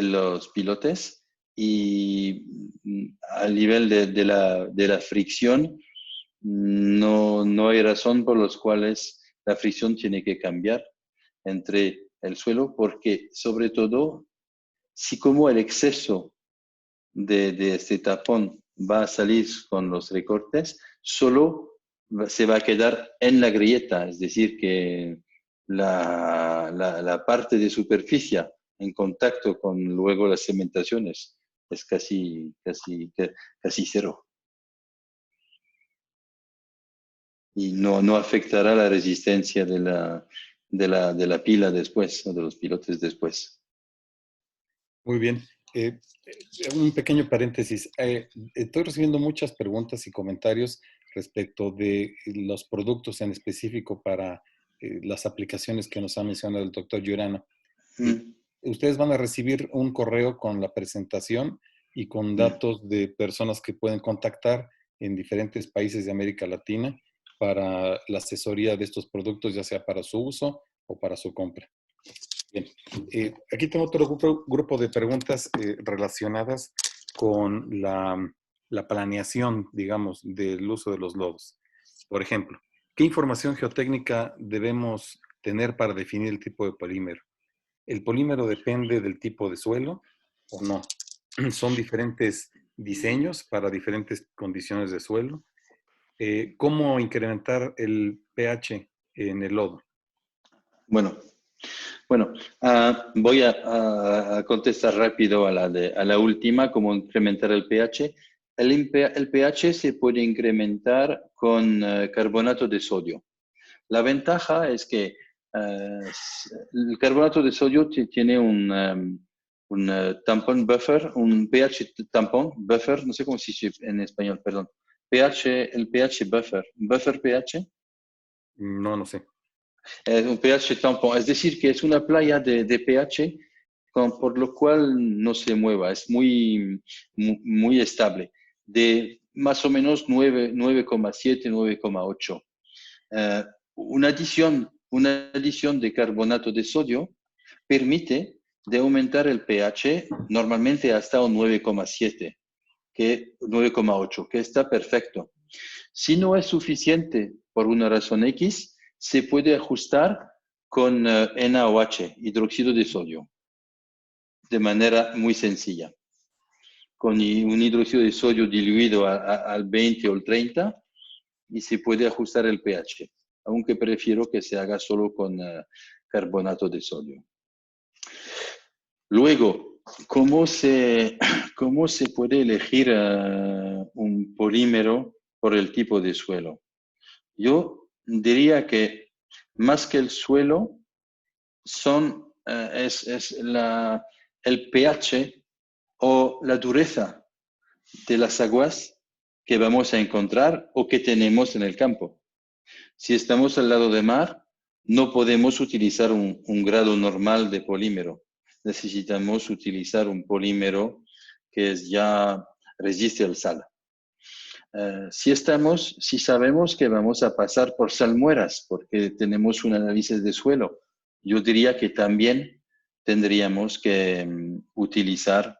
los pilotes, y al nivel de la fricción no hay razón por los cuales la fricción tiene que cambiar entre el suelo, porque sobre todo, si como el exceso de este tapón va a salir con los recortes, solo se va a quedar en la grieta, es decir, que la parte de superficie en contacto con luego las cementaciones es casi cero. Y no afectará la resistencia de la pila después, o de los pilotes después. Muy bien. Un pequeño paréntesis. Estoy recibiendo muchas preguntas y comentarios respecto de los productos en específico para las aplicaciones que nos ha mencionado el doctor Giordano. Mm, Ustedes van a recibir un correo con la presentación y con mm. datos de personas que pueden contactar en diferentes países de América Latina para la asesoría de estos productos, ya sea para su uso o para su compra. Bien, aquí tengo otro grupo de preguntas relacionadas con la planeación, digamos, del uso de los lodos. Por ejemplo, ¿qué información geotécnica debemos tener para definir el tipo de polímero? ¿El polímero depende del tipo de suelo o no? ¿Son diferentes diseños para diferentes condiciones de suelo? ¿Cómo incrementar el pH en el lodo? Bueno, voy a contestar rápido a la última, cómo incrementar el pH. El pH se puede incrementar con carbonato de sodio. La ventaja es que el carbonato de sodio tiene un tampón buffer, un pH tampón buffer, no sé cómo se dice en español, perdón. El pH buffer pH. No, no sé. Es un pH tampón, es decir, que es una playa de pH por lo cual no se mueva, es muy estable, de más o menos 9,7, 9,8. Una adición de carbonato de sodio permite de aumentar el pH normalmente hasta un 9,7, 9,8, que está perfecto. Si no es suficiente por una razón X, se puede ajustar con NaOH, hidróxido de sodio, de manera muy sencilla. Con un hidróxido de sodio diluido al 20 o al 30, y se puede ajustar el pH, aunque prefiero que se haga solo con carbonato de sodio. Luego, ¿cómo se puede elegir un polímero por el tipo de suelo? Yo diría que más que el suelo, es el pH o la dureza de las aguas que vamos a encontrar o que tenemos en el campo. Si estamos al lado de mar, no podemos utilizar un grado normal de polímero. Necesitamos utilizar un polímero que ya resiste al sal. Si sabemos que vamos a pasar por salmueras, porque tenemos un análisis de suelo, yo diría que también tendríamos que utilizar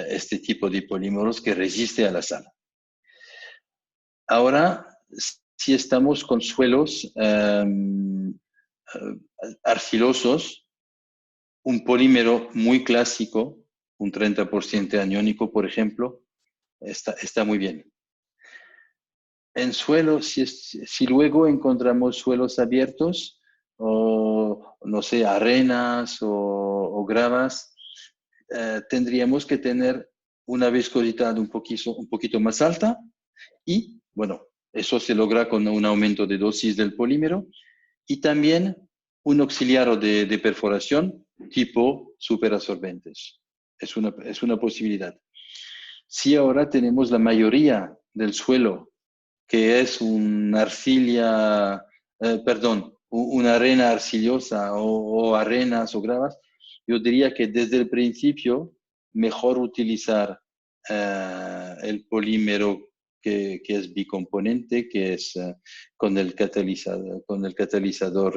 este tipo de polímeros que resiste a la sal. Ahora, si estamos con suelos arcilosos, un polímero muy clásico, un 30% aniónico, por ejemplo, está muy bien. En suelos, si luego encontramos suelos abiertos, o no sé, arenas o gravas, tendríamos que tener una viscosidad un poquito más alta y, bueno, eso se logra con un aumento de dosis del polímero y también un auxiliar de perforación tipo superabsorbentes. Es una posibilidad. Si ahora tenemos la mayoría del suelo, que es una arcilla, una arena arcillosa o arenas o gravas, yo diría que desde el principio mejor utilizar el polímero que es bicomponente, que es con el catalizador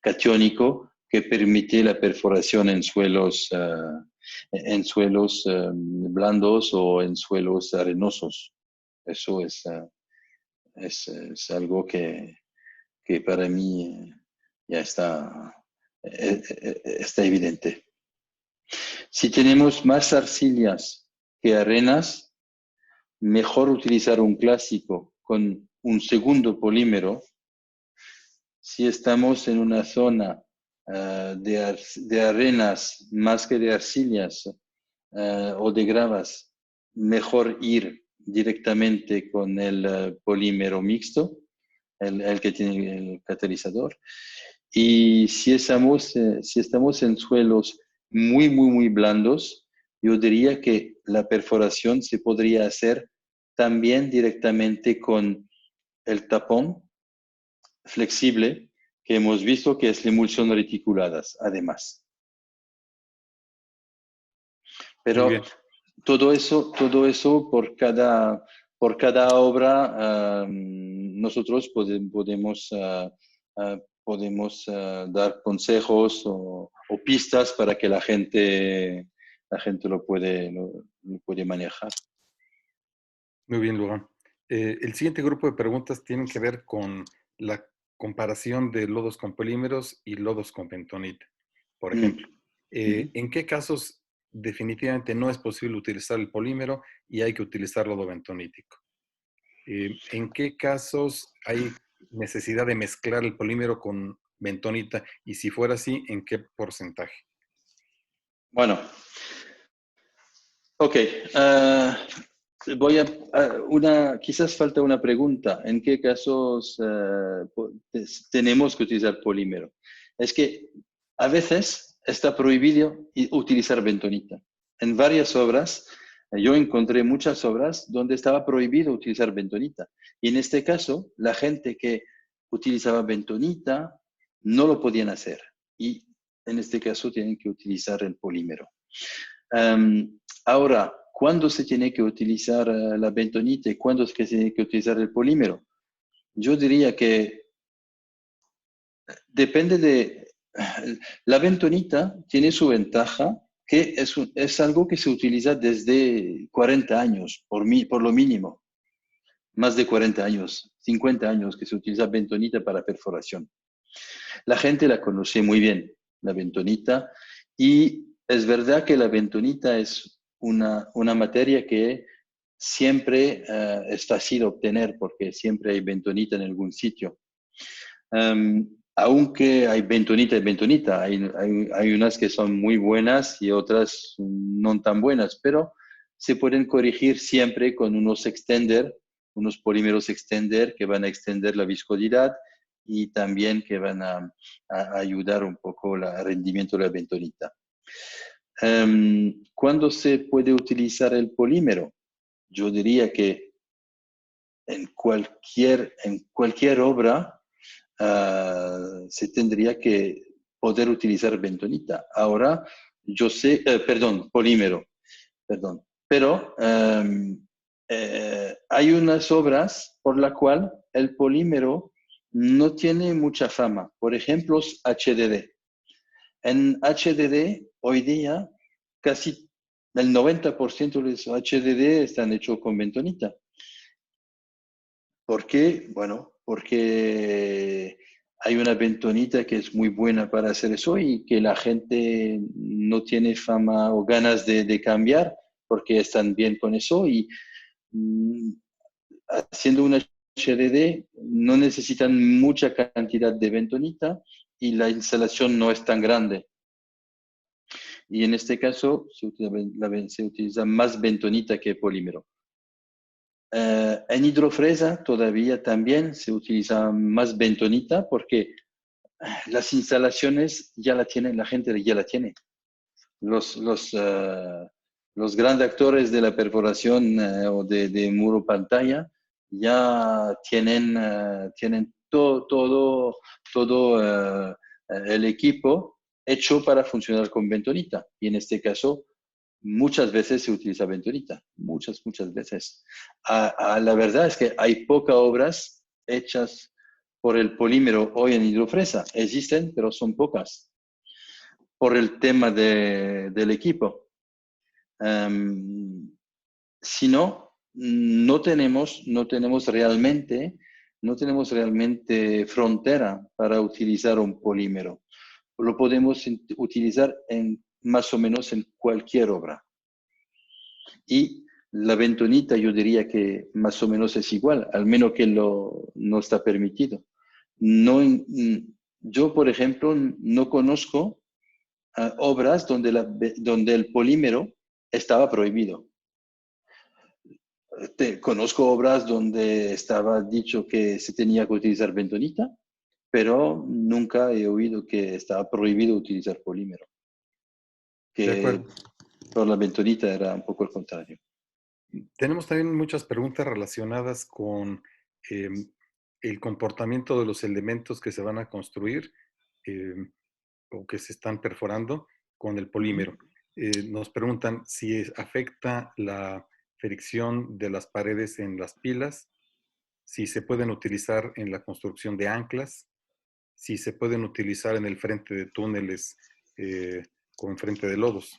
catiónico, que permite la perforación en suelos blandos o en suelos arenosos. Eso es algo que para mí ya está evidente. Si tenemos más arcillas que arenas, mejor utilizar un clásico con un segundo polímero. Si estamos en una zona de arenas más que de arcillas o de gravas, mejor ir directamente con el polímero mixto, el que tiene el catalizador. Y si estamos en suelos muy blandos, yo diría que la perforación se podría hacer también directamente con el tapón flexible que hemos visto, que es la emulsión reticuladas, además. Pero todo eso por cada obra, nosotros podemos dar consejos o pistas para que la gente lo puede manejar. Muy bien, Laurent. El siguiente grupo de preguntas tienen que ver con la comparación de lodos con polímeros y lodos con bentonita. Por ejemplo, ¿en qué casos definitivamente no es posible utilizar el polímero y hay que utilizar lodo bentonítico? ¿En qué casos hay necesidad de mezclar el polímero con bentonita? Y si fuera así, ¿en qué porcentaje? Bueno, ok. Quizás falta una pregunta. ¿En qué casos tenemos que utilizar polímero? Es que a veces está prohibido utilizar bentonita. En varias obras, yo encontré muchas obras donde estaba prohibido utilizar bentonita. Y en este caso, la gente que utilizaba bentonita no lo podían hacer. Y en este caso tienen que utilizar el polímero. Ahora, ¿cuándo se tiene que utilizar la bentonita y cuándo es que se tiene que utilizar el polímero? Yo diría que depende de... La bentonita tiene su ventaja, que es algo que se utiliza desde 40 años, por lo mínimo. Más de 40 años, 50 años que se utiliza bentonita para perforación. La gente la conoce muy bien, la bentonita, y es verdad que la bentonita es una materia que siempre es fácil obtener porque siempre hay bentonita en algún sitio. Aunque hay bentonita y bentonita, hay unas que son muy buenas y otras no tan buenas, pero se pueden corregir siempre con unos polímeros extender que van a extender la viscosidad y también que van a ayudar un poco al rendimiento de la bentonita. ¿Cuándo se puede utilizar el polímero? Yo diría que en cualquier obra se tendría que poder utilizar bentonita. Ahora, yo sé, polímero, perdón. Pero hay unas obras por la cual el polímero no tiene mucha fama. Por ejemplo, HDD. En HDD, hoy día, casi el 90% de los HDD están hechos con bentonita. ¿Por qué? Bueno, porque hay una bentonita que es muy buena para hacer eso y que la gente no tiene fama o ganas de cambiar porque están bien con eso y mm, haciendo una HDD no necesitan mucha cantidad de bentonita y la instalación no es tan grande. Y en este caso se utiliza más bentonita que polímero. En hidrofresa todavía también se utiliza más bentonita porque las instalaciones ya la tienen, la gente ya la tiene. Los grandes actores de la perforación o de muro pantalla ya tienen todo el equipo hecho para funcionar con bentonita. Y en este caso, muchas veces se utiliza bentonita, muchas veces. La verdad es que hay pocas obras hechas por el polímero hoy en hidrofresa. Existen, pero son pocas por el tema del equipo. Si no, no tenemos realmente frontera para utilizar un polímero. Lo podemos utilizar más o menos en cualquier obra. Y la bentonita yo diría que más o menos es igual, al menos que no está permitido. No, yo, por ejemplo, no conozco obras donde el polímero estaba prohibido. Conozco obras donde estaba dicho que se tenía que utilizar bentonita, pero nunca he oído que estaba prohibido utilizar polímero. De acuerdo. Que por la bentonita era un poco el contrario. Tenemos también muchas preguntas relacionadas con el comportamiento de los elementos que se van a construir o que se están perforando con el polímero. Nos preguntan si afecta la fricción de las paredes en las pilas, si se pueden utilizar en la construcción de anclas, si se pueden utilizar en el frente de túneles con frente de lodos.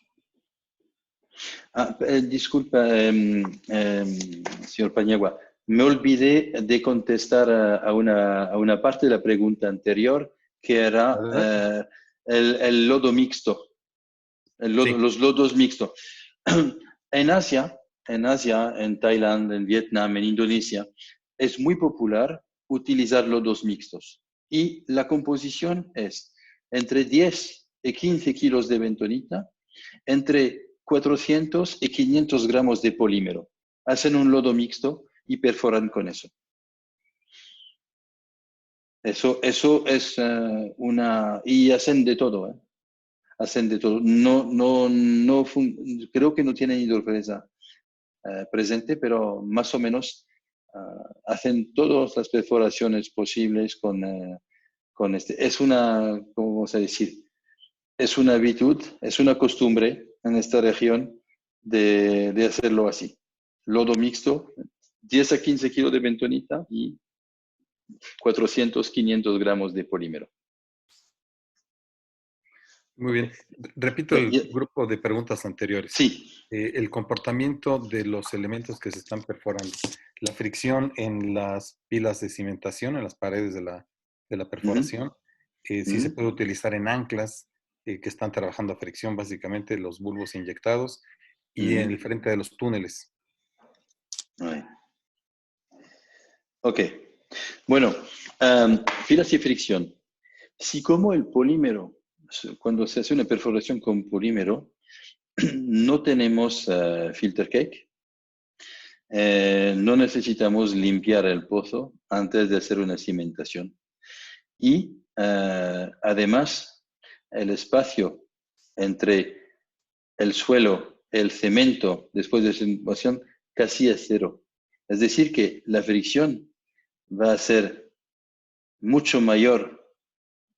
Disculpa, señor Paniagua, me olvidé de contestar a una parte de la pregunta anterior, que era el lodo mixto, Sí. los lodos mixtos. En Asia, en Tailandia, en Vietnam, en Indonesia, es muy popular utilizar lodos mixtos. Y la composición es entre 10 y 15 kilos de bentonita, entre 400 y 500 gramos de polímero. Hacen un lodo mixto y perforan con eso. Eso es y hacen de todo, hacen de todo. Creo que no tienen hidrofresa presente, pero más o menos hacen todas las perforaciones posibles con este. Es ¿cómo vamos a decir? Es una habitud, es una costumbre en esta región de hacerlo así. Lodo mixto, 10 a 15 kilos de bentonita y 400, 500 gramos de polímero. Muy bien. Repito el grupo de preguntas anteriores. Sí. El comportamiento de los elementos que se están perforando. La fricción en las pilas de cimentación, en las paredes de la perforación. Si se puede utilizar en anclas que están trabajando a fricción, básicamente los bulbos inyectados. Y en el frente de los túneles. Ok. Bueno, filas y fricción. Si como el polímero, cuando se hace una perforación con polímero, no tenemos filter cake, no necesitamos limpiar el pozo antes de hacer una cimentación. Y además, el espacio entre el suelo, el cemento, después de cimentación, casi es cero. Es decir, que la fricción va a ser mucho mayor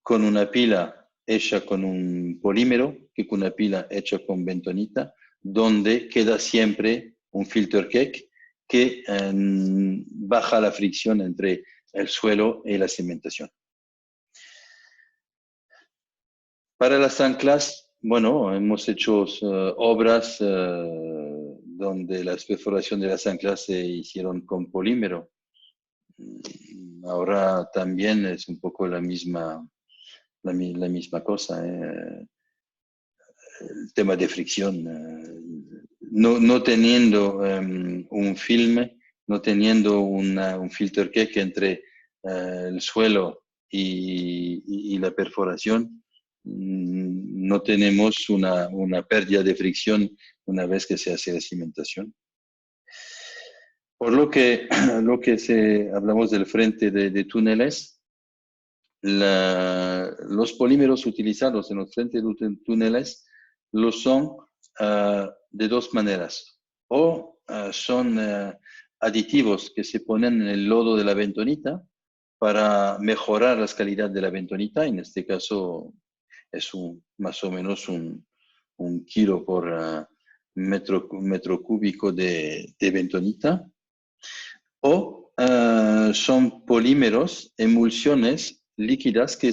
con una pila hecha con un polímero que con una pila hecha con bentonita, donde queda siempre un filter cake que baja la fricción entre el suelo y la cimentación. Para las anclas, bueno, hemos hecho obras donde las perforaciones de las anclas se hicieron con polímero. Ahora también es un poco la misma cosa. El tema de fricción. No teniendo un filme, no teniendo un filter cake entre el suelo y la perforación, no tenemos una pérdida de fricción una vez que se hace la cimentación. Por lo que hablamos del frente de túneles, los polímeros utilizados en los frentes de túneles lo son de dos maneras. O son aditivos que se ponen en el lodo de la bentonita para mejorar la calidad de la bentonita. En este caso es más o menos un kilo por metro cúbico de bentonita. O son polímeros, emulsiones líquidas que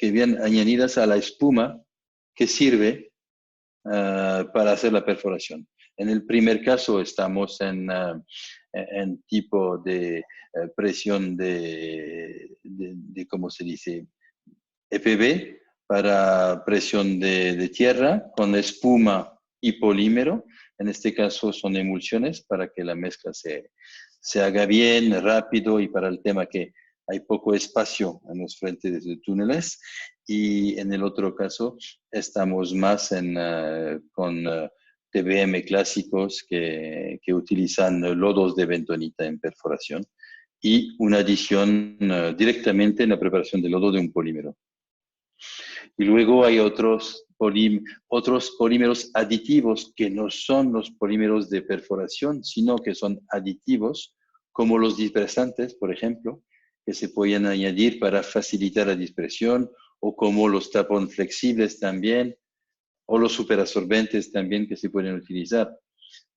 vienen añadidas a la espuma que sirve para hacer la perforación. En el primer caso estamos en tipo de presión ¿cómo se dice? EPB, para presión de tierra con espuma y polímero. En este caso son emulsiones para que la mezcla se haga bien, rápido, y para el tema que hay poco espacio en los frentes de túneles. Y en el otro caso estamos más con TBM clásicos que utilizan lodos de bentonita en perforación y una adición directamente en la preparación del lodo de un polímero. Y luego hay otros polímeros aditivos que no son los polímeros de perforación, sino que son aditivos, como los dispersantes, por ejemplo, que se pueden añadir para facilitar la dispersión, o como los tapones flexibles también, o los superabsorbentes también que se pueden utilizar.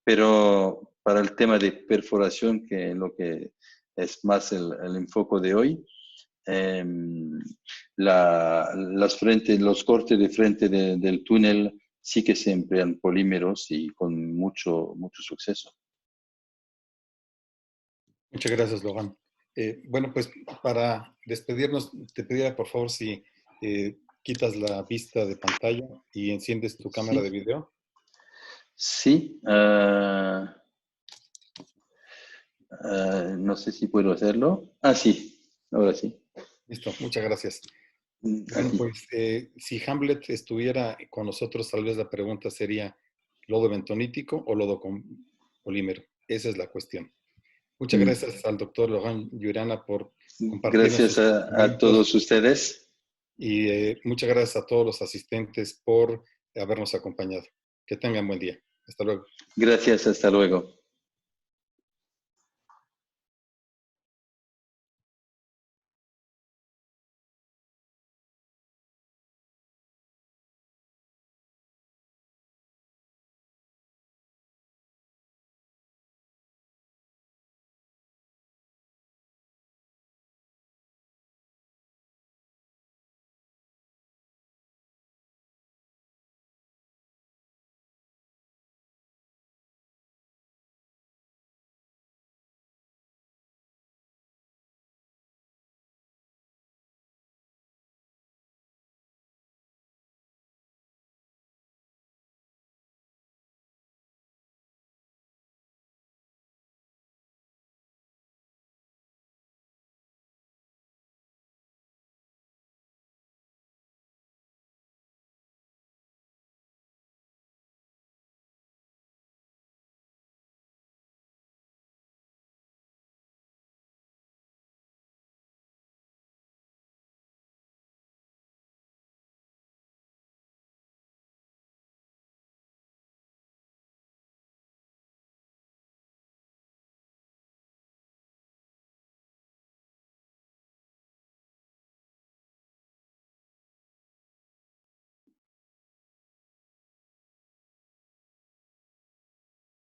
Pero para el tema de perforación, que lo que es más el enfoque de hoy, los cortes de frente del túnel sí que se emplean polímeros y con mucho suceso. Muchas gracias, Logan. Bueno, pues para despedirnos, te pediría por favor si quitas la vista de pantalla y enciendes tu cámara de video. Sí. No sé si puedo hacerlo. Sí, ahora sí. Listo, muchas gracias. Bueno, pues si Hamlet estuviera con nosotros, tal vez la pregunta sería ¿lodo bentonítico o lodo con polímero? Esa es la cuestión. Muchas gracias al doctor Laurent Jurana por compartirnos. Gracias a todos ustedes. Y muchas gracias a todos los asistentes por habernos acompañado. Que tengan buen día. Hasta luego. Gracias, hasta luego.